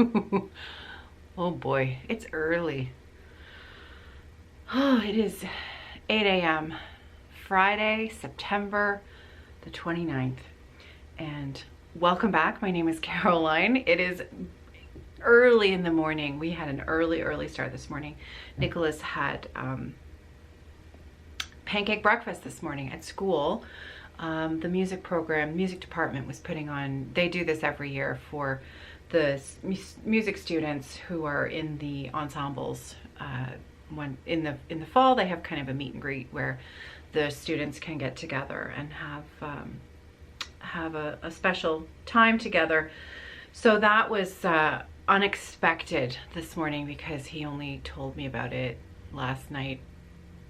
Oh boy, it's early. Oh, it is 8 a.m. Friday, September the 29th. And welcome back. My name is Caroline. It is early in the morning. We had an early start this morning. Nicholas had pancake breakfast this morning at school. The music department was putting on, they do this every year for the music students who are in the ensembles. When in the fall, they have kind of a meet and greet where the students can get together and have a special time together. So that was unexpected this morning because he only told me about it last night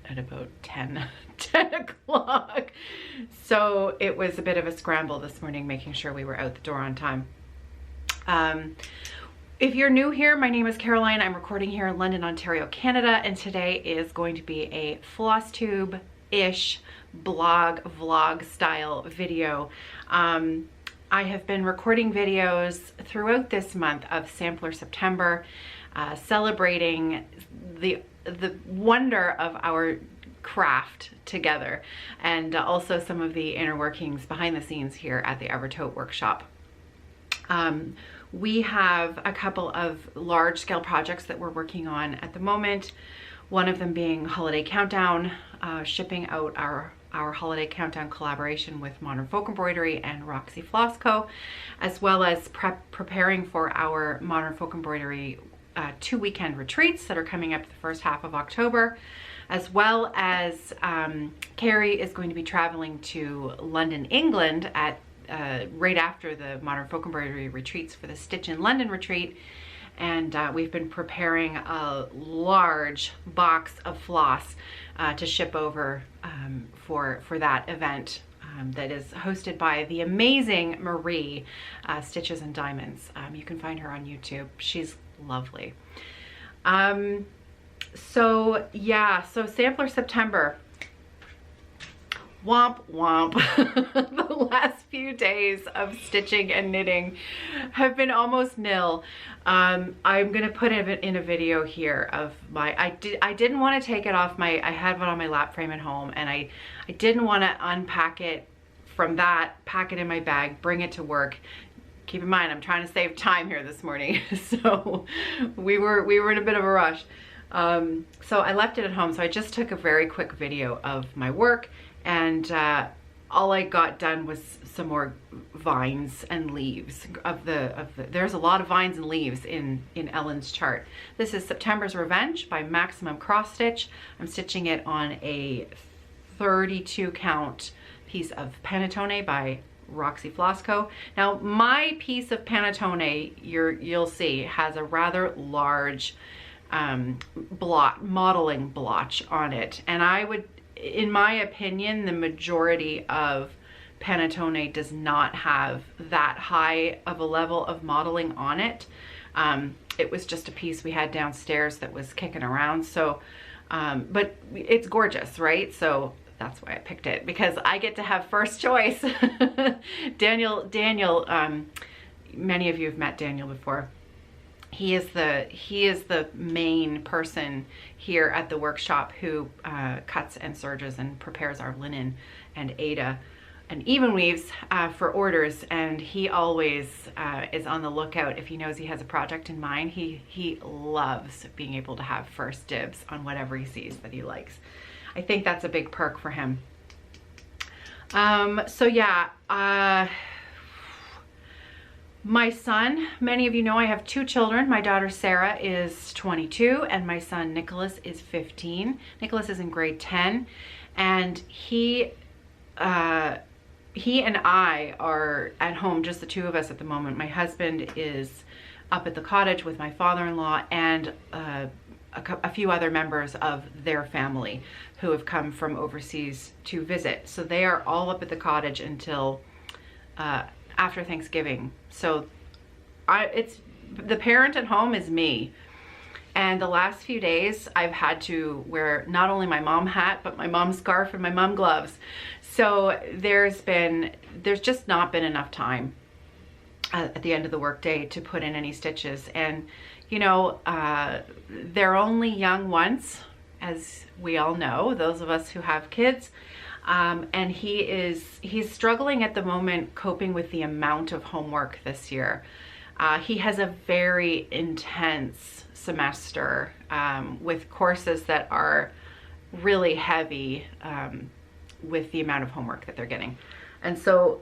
at about 10 o'clock. So it was a bit of a scramble this morning, making sure we were out the door on time. If you're new here, my name is Caroline. I'm recording here in London, Ontario, Canada, and today is going to be a Flosstube-ish blog vlog style video. I have been recording videos throughout this month of Sampler September, celebrating the wonder of our craft together, and also some of the inner workings behind the scenes here at the Evertote workshop. We have a couple of large-scale projects that we're working on at the moment. One of them being Holiday Countdown, shipping out our Holiday Countdown collaboration with Modern Folk Embroidery and Roxy Flosco, as well as preparing for our Modern Folk Embroidery 2 weekend retreats that are coming up the first half of October, as well as Carrie is going to be traveling to London, England at right after the Modern Folk Embroidery retreats for the Stitch in London retreat. And we've been preparing a large box of floss to ship over for that event that is hosted by the amazing Marie, Stitches and Diamonds. You can find her on YouTube. She's lovely. So yeah, so Sampler September. Womp womp. The last few days of stitching and knitting have been almost nil. I'm gonna put it in a video here of my, I didn't want to take it off my, I had one on my lap frame at home, and I didn't want to unpack it from that, pack it in my bag, bring it to work. Keep in mind, I'm trying to save time here this morning. So we were in a bit of a rush. So I left it at home. So I just took a very quick video of my work, and all I got done was some more vines and leaves there's a lot of vines and leaves in Ellen's chart. This is September's Revenge by Maximum Cross Stitch. I'm stitching it on a 32 count piece of panettone by Roxy Flosco. Now my piece of panettone, you'll see, has a rather large modeling blotch on it, and I would, in my opinion, the majority of panettone does not have that high of a level of modeling on it. It was just a piece we had downstairs that was kicking around, so but it's gorgeous, right? So that's why I picked it, because I get to have first choice. Daniel, many of you have met Daniel before. He is the main person here at the workshop who cuts and serges and prepares our linen and Aida and even weaves for orders, and he always is on the lookout. If he knows he has a project in mind, he loves being able to have first dibs on whatever he sees that he likes. I think that's a big perk for him. So yeah, my son, many of you know I have two children. My daughter Sarah is 22 and my son Nicholas is 15. Nicholas is in grade 10, and he and I are at home, just the two of us at the moment. My husband is up at the cottage with my father-in-law and a few other members of their family who have come from overseas to visit. So they are all up at the cottage until after Thanksgiving. So it's the parent at home is me. And the last few days I've had to wear not only my mom hat, but my mom scarf and my mom gloves. So there's just not been enough time at the end of the workday to put in any stitches. And you know, they're only young once, as we all know, those of us who have kids. And he's struggling at the moment coping with the amount of homework this year. He has a very intense semester with courses that are really heavy with the amount of homework that they're getting. And so,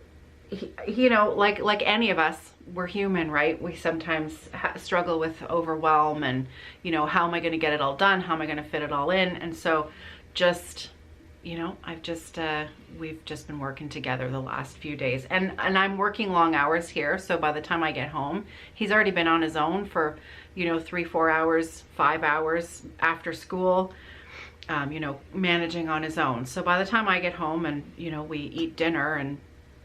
you know, like any of us, we're human, right? We sometimes struggle with overwhelm and, you know, how am I going to get it all done? How am I going to fit it all in? And so just, you know, we've just been working together the last few days, and I'm working long hours here. So by the time I get home, he's already been on his own for, you know, 3-4 hours, 5 hours after school, you know, managing on his own. So by the time I get home and, you know, we eat dinner and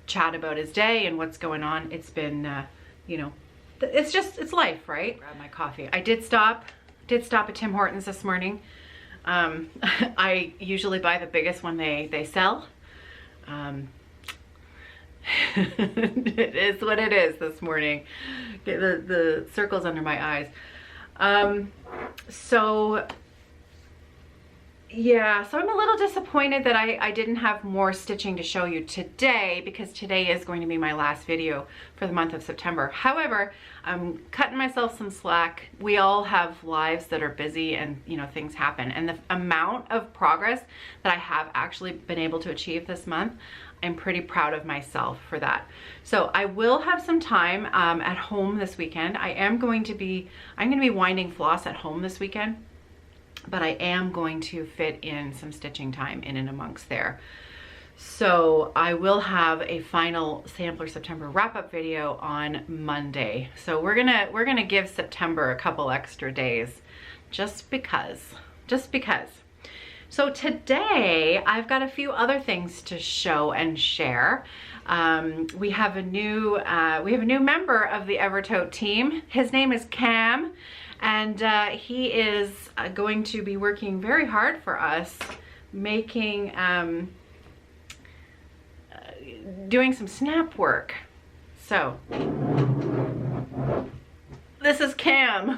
chat about his day and what's going on, it's been, you know, it's life, right? Grab my coffee. I did stop at Tim Hortons this morning. I usually buy the biggest one they sell. It is what it is this morning. The circles under my eyes. So yeah, so I'm a little disappointed that I didn't have more stitching to show you today, because today is going to be my last video for the month of September. However, I'm cutting myself some slack. We all have lives that are busy, and you know, things happen. And the amount of progress that I have actually been able to achieve this month, I'm pretty proud of myself for that. So I will have some time at home this weekend. I'm going to be winding floss at home this weekend, but I am going to fit in some stitching time in and amongst there. So I will have a final Sampler September wrap-up video on Monday. So we're gonna give September a couple extra days, just because. So today I've got a few other things to show and share. We have a new member of the Evertote team. His name is Cam. And he is going to be working very hard for us, making, doing some snap work. So, this is Cam.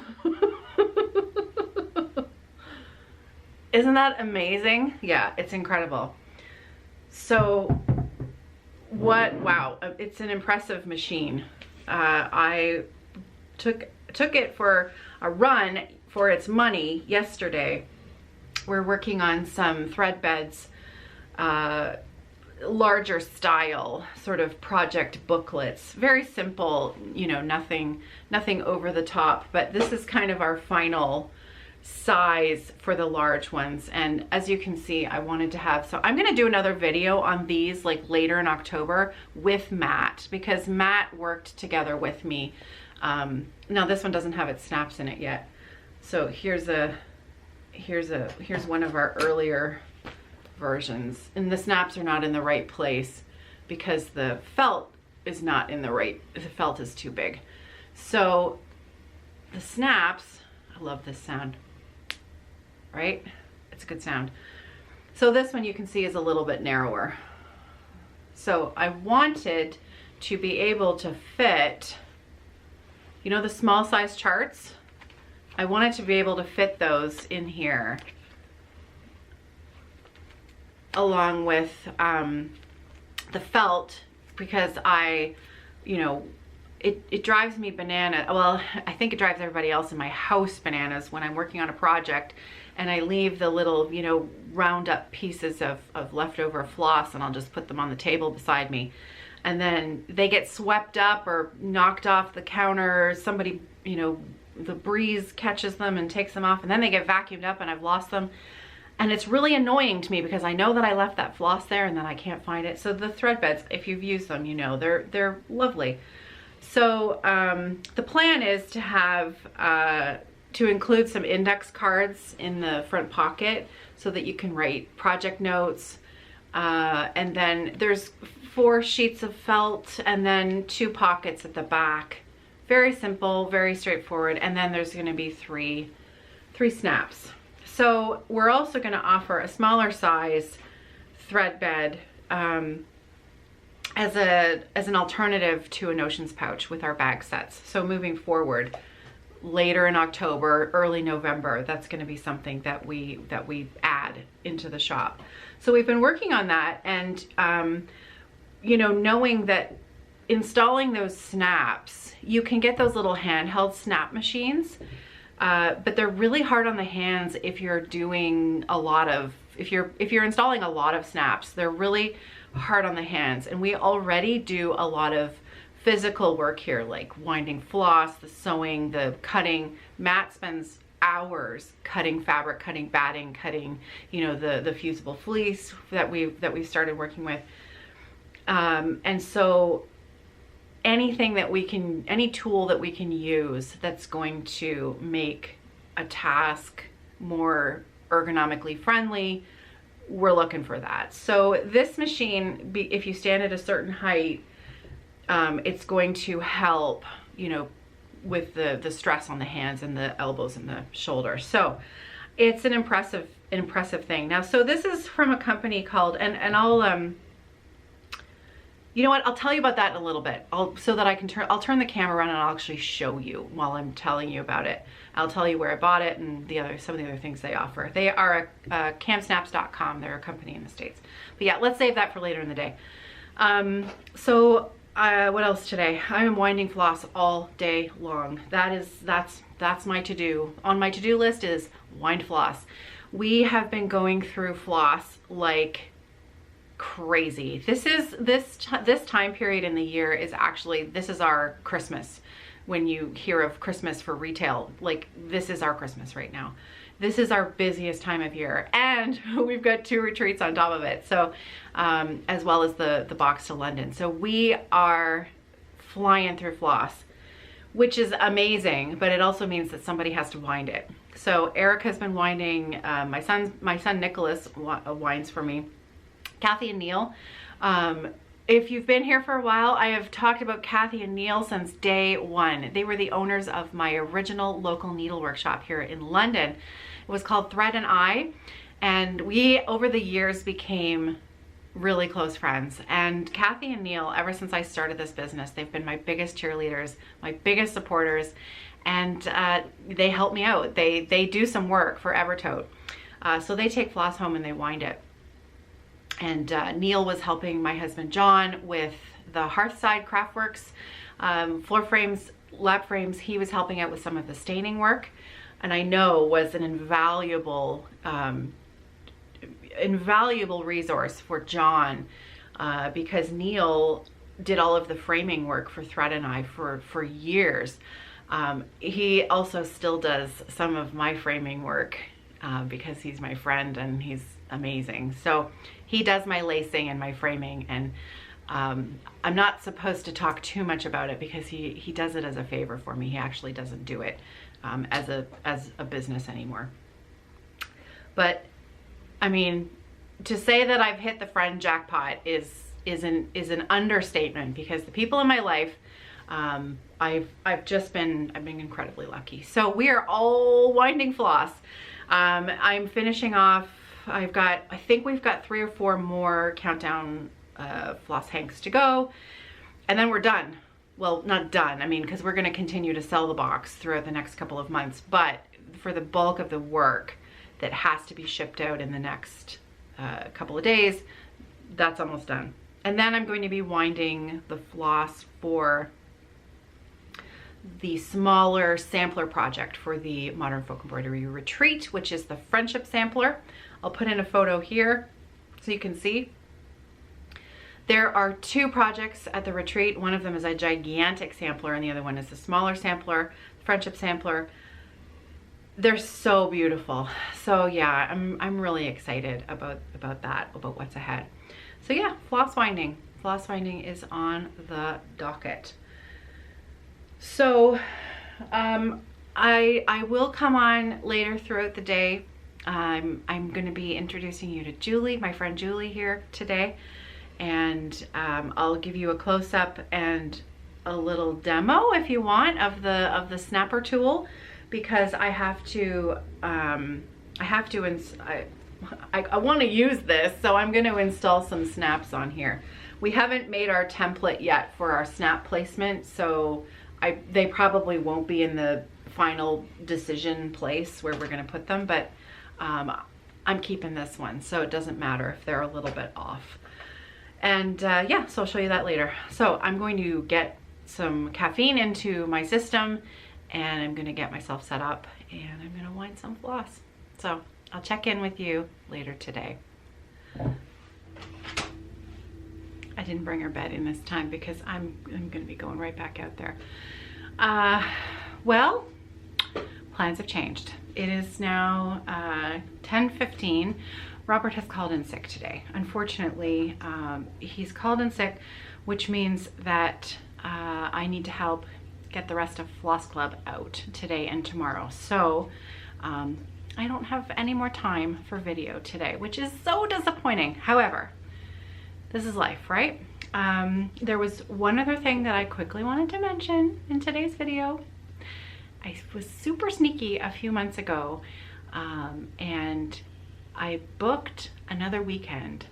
Isn't that amazing? Yeah, it's incredible. So, wow, it's an impressive machine. I took it for a run for its money yesterday. We're working on some thread beds, larger style sort of project booklets. Very simple, you know, nothing over the top, but this is kind of our final size for the large ones. And as you can see, I wanted to have, so I'm going to do another video on these like later in October with Matt, because Matt worked together with me. Now this one doesn't have its snaps in it yet. So here's one of our earlier versions, and the snaps are not in the right place because the felt is not in the right, the felt is too big. So the snaps, I love this sound, right? It's a good sound. So this one you can see is a little bit narrower. So I wanted to be able to fit, you know, the small size charts, I wanted to be able to fit those in here along with the felt, because you know, it drives me banana. Well, I think it drives everybody else in my house bananas when I'm working on a project and I leave the little, you know, round up pieces of leftover floss, and I'll just put them on the table beside me. And then they get swept up or knocked off the counter. Somebody, you know, the breeze catches them and takes them off, and then they get vacuumed up and I've lost them. And it's really annoying to me because I know that I left that floss there and then I can't find it. So the thread beds, if you've used them, you know, they're lovely. So the plan is to have, to include some index cards in the front pocket so that you can write project notes. And then there's 4 sheets of felt and then 2 pockets at the back. Very simple, very straightforward. And then there's going to be three snaps. So we're also going to offer a smaller size thread bed as an alternative to a notions pouch with our bag sets. So moving forward, later in October, early November, that's going to be something that we add into the shop. So we've been working on that, and you know, knowing that installing those snaps, you can get those little handheld snap machines, but they're really hard on the hands if you're doing a lot of, if you're installing a lot of snaps, they're really hard on the hands. And we already do a lot of physical work here, like winding floss, the sewing, the cutting. Matt spends hours cutting fabric, cutting batting, cutting, you know, the fusible fleece that we've started working with. And so anything that we can, any tool that we can use that's going to make a task more ergonomically friendly, we're looking for that. So this machine, if you stand at a certain height, it's going to help, you know, with the stress on the hands and the elbows and the shoulders. So it's an impressive thing. Now, so this is from a company called, and I'll, you know what, I'll tell you about that in a little bit. So that I can I'll turn the camera around and I'll actually show you while I'm telling you about it. I'll tell you where I bought it and some of the other things they offer. They are camsnaps.com. They're a company in the States. But yeah, let's save that for later in the day. What else today? I am winding floss all day long. That's my to-do. On my to-do list is wind floss. We have been going through floss like crazy. This time period in the year is actually, this is our Christmas. When you hear of Christmas for retail, like this is our Christmas right now. This is our busiest time of year, and we've got 2 retreats on top of it. So, as well as the box to London. So we are flying through floss, which is amazing, but it also means that somebody has to wind it. So Eric has been winding, my son Nicholas winds for me. Kathy and Neil. If you've been here for a while, I have talked about Kathy and Neil since day one. They were the owners of my original local needle workshop here in London. It was called Thread and I, and we, over the years, became really close friends. And Kathy and Neil, ever since I started this business, they've been my biggest cheerleaders, my biggest supporters, and they help me out. They do some work for Evertote. So they take floss home and they wind it. And Neil was helping my husband John with the Hearthside Craftworks floor frames, lap frames. He was helping out with some of the staining work, and I know was an invaluable resource for John, because Neil did all of the framing work for Thread and I for years. He also still does some of my framing work because he's my friend and he's amazing. So he does my lacing and my framing, and I'm not supposed to talk too much about it because he does it as a favor for me. He actually doesn't do it as a business anymore. But I mean, to say that I've hit the friend jackpot is an understatement, because the people in my life, I've been incredibly lucky. So we are all winding floss. I'm finishing off. I think we've got 3 or 4 more countdown floss hanks to go, and then we're done. Well, not done, I mean, because we're going to continue to sell the box throughout the next couple of months, but for the bulk of the work that has to be shipped out in the next couple of days, that's almost done. And then I'm going to be winding the floss for the smaller sampler project for the Modern Folk Embroidery Retreat, which is the Friendship Sampler. I'll put in a photo here so you can see. There are 2 projects at the retreat. One of them is a gigantic sampler and the other one is a smaller sampler, Friendship Sampler. They're so beautiful. So yeah, I'm really excited about that, about what's ahead. So yeah, floss winding. Floss winding is on the docket. So I will come on later throughout the day. I'm going to be introducing you to Julie, my friend Julie here today, and I'll give you a close-up and a little demo if you want of the snapper tool, because I want to use this, so I'm going to install some snaps on here. We haven't made our template yet for our snap placement, so they probably won't be in the final decision place where we're going to put them, but I'm keeping this one, so it doesn't matter if they're a little bit off. And yeah, so I'll show you that later. So I'm going to get some caffeine into my system, and I'm going to get myself set up, and I'm going to wind some floss. So I'll check in with you later today. I didn't bring her bed in this time because I'm going to be going right back out there. Well, plans have changed. It is now 10:15. Robert has called in sick today. Unfortunately, he's called in sick, which means that I need to help get the rest of Floss Club out today and tomorrow. So I don't have any more time for video today, which is so disappointing. However, this is life, right? There was one other thing that I quickly wanted to mention in today's video. I was super sneaky a few months ago, and I booked another weekend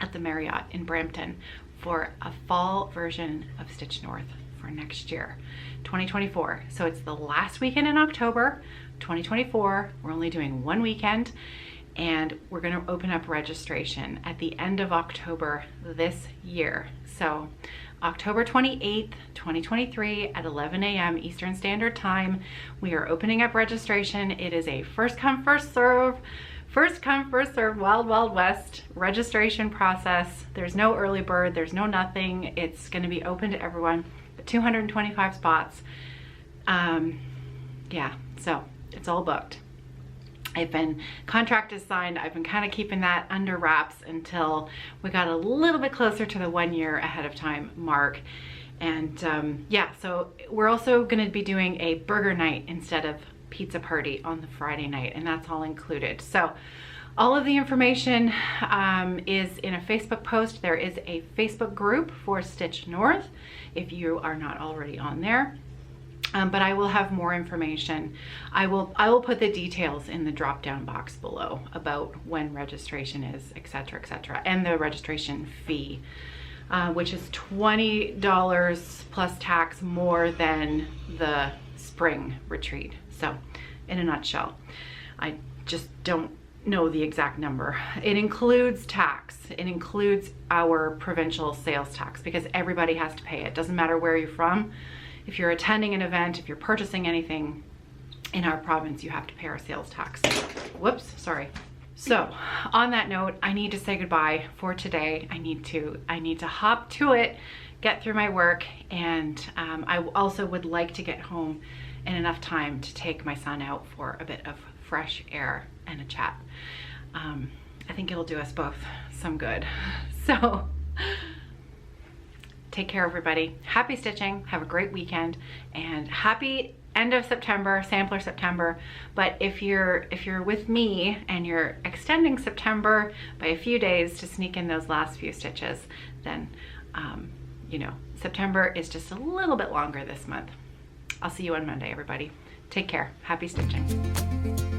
at the Marriott in Brampton for a fall version of Stitch North for next year, 2024. So it's the last weekend in October, 2024. We're only doing one weekend, and we're gonna open up registration at the end of October this year. So October 28th, 2023 at 11 a.m. Eastern Standard Time, we are opening up registration. It is a first come, first serve, Wild Wild West registration process. There's no early bird, there's no nothing. It's gonna be open to everyone, 225 spots. Yeah, so it's all booked. Contract is signed. I've been kind of keeping that under wraps until we got a little bit closer to the 1 year ahead of time mark. And yeah, so we're also going to be doing a burger night instead of pizza party on the Friday night, and that's all included. So all of the information is in a Facebook post. There is a Facebook group for Stitch North if you are not already on there. But I will have more information. I will put the details in the drop down box below about when registration is, etc., etc., and the registration fee, which is $20 plus tax more than the spring retreat. So in a nutshell, I just don't know the exact number. It includes tax. It includes our provincial sales tax, because everybody has to pay it. Doesn't matter where you're from. If you're attending an event, if you're purchasing anything in our province, you have to pay our sales tax. Whoops, sorry. So on that note, I need to say goodbye for today. I need to hop to it, get through my work, and I also would like to get home in enough time to take my son out for a bit of fresh air and a chat. I think it'll do us both some good. So take care, everybody. Happy stitching. Have a great weekend, and happy end of September, sampler September. But if you're with me and you're extending September by a few days to sneak in those last few stitches, then you know, September is just a little bit longer this month. I'll see you on Monday, everybody. Take care. Happy stitching.